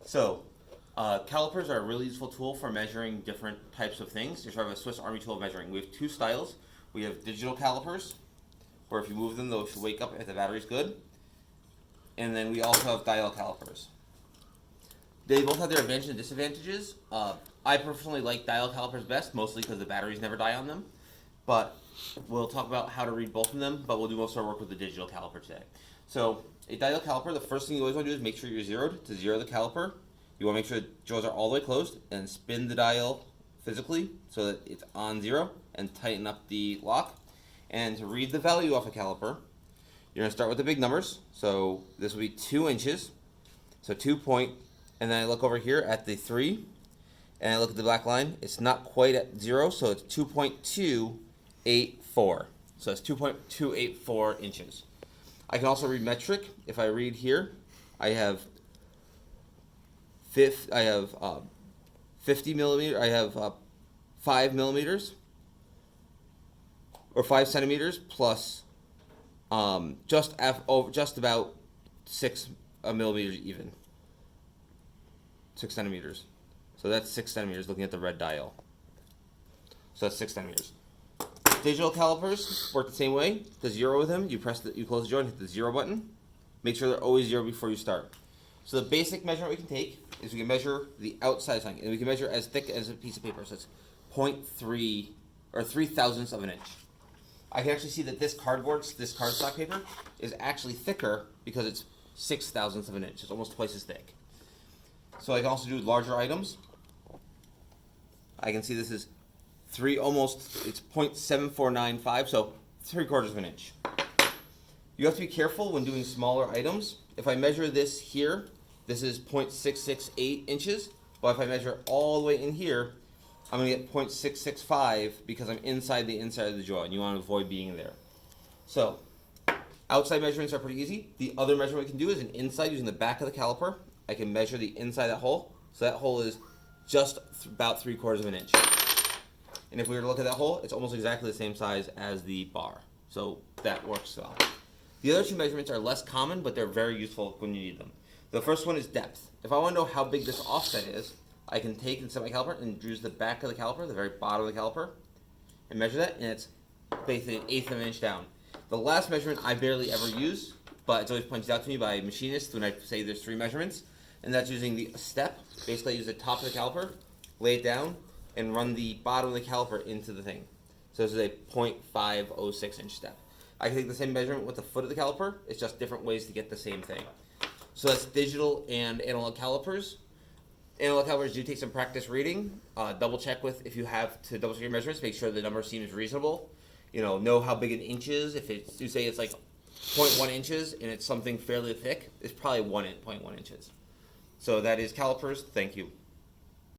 So, calipers are a really useful tool for measuring different types of things. They're sort of a Swiss Army tool of measuring. We have two styles. We have digital calipers, where if you move them, they'll wake up if the battery's good. And then we also have dial calipers. They both have their advantages and disadvantages. I personally like dial calipers best, mostly because the batteries never die on them. But we'll talk about how to read both of them, but we'll do most of our work with the digital caliper today. So a dial caliper, the first thing you always want to do is make sure you're zeroed. To zero the caliper, you want to make sure the jaws are all the way closed and spin the dial physically so that it's on zero and tighten up the lock. And to read the value off a caliper, you're going to start with the big numbers. So this will be 2 inches. So 2 point, and then I look over here at the 3, and I look at the black line. It's not quite at 0, so it's 2.284. So it's 2.284 inches. I can also read metric. If I read here, I have 50 millimeters. I have 5 millimeters or 5 centimeters plus just about 6 millimeters even. 6 centimeters. So that's 6 centimeters looking at the red dial. So that's 6 centimeters. Digital calipers work the same way. To zero with them, you close the jaw and hit the 0 button. Make sure they're always 0 before you start. So the basic measurement we can take is we can measure the outside side, and we can measure as thick as a piece of paper. So it's 0.3 or 0.03 of an inch. I can actually see that this cardstock paper, is actually thicker because it's 0.06 of an inch. It's almost twice as thick. So I can also do larger items. I can see this is it's 0.7495, so 3/4 of an inch. You have to be careful when doing smaller items. If I measure this here, this is 0.668 inches, but if I measure all the way in here, I'm going to get 0.665 because I'm inside the jaw, and you want to avoid being there. So, outside measurements are pretty easy. The other measurement we can do is an inside using the back of the caliper. I can measure the inside of that hole. So that hole is just about 3/4 of an inch. And if we were to look at that hole, it's almost exactly the same size as the bar. So that works well. The other two measurements are less common, but they're very useful when you need them. The first one is depth. If I want to know how big this offset is, I can take and set my caliper and use the back of the caliper, the very bottom of the caliper, and measure that, and it's basically 1/8 of an inch down. The last measurement I barely ever use, but it's always pointed out to me by machinists when I say there's 3 measurements, and that's using the step. Basically, I use the top of the caliper, lay it down, and run the bottom of the caliper into the thing. So this is a 0.506 inch step. I can take the same measurement with the foot of the caliper. It's just different ways to get the same thing. So that's digital and analog calipers. Analog calipers do take some practice reading. Double check if you have to double check your measurements, make sure the number seems reasonable. Know how big an inch is. If you say it's like 0.1 inches and it's something fairly thick, it's probably 1.1 inches. So that is calipers. Thank you.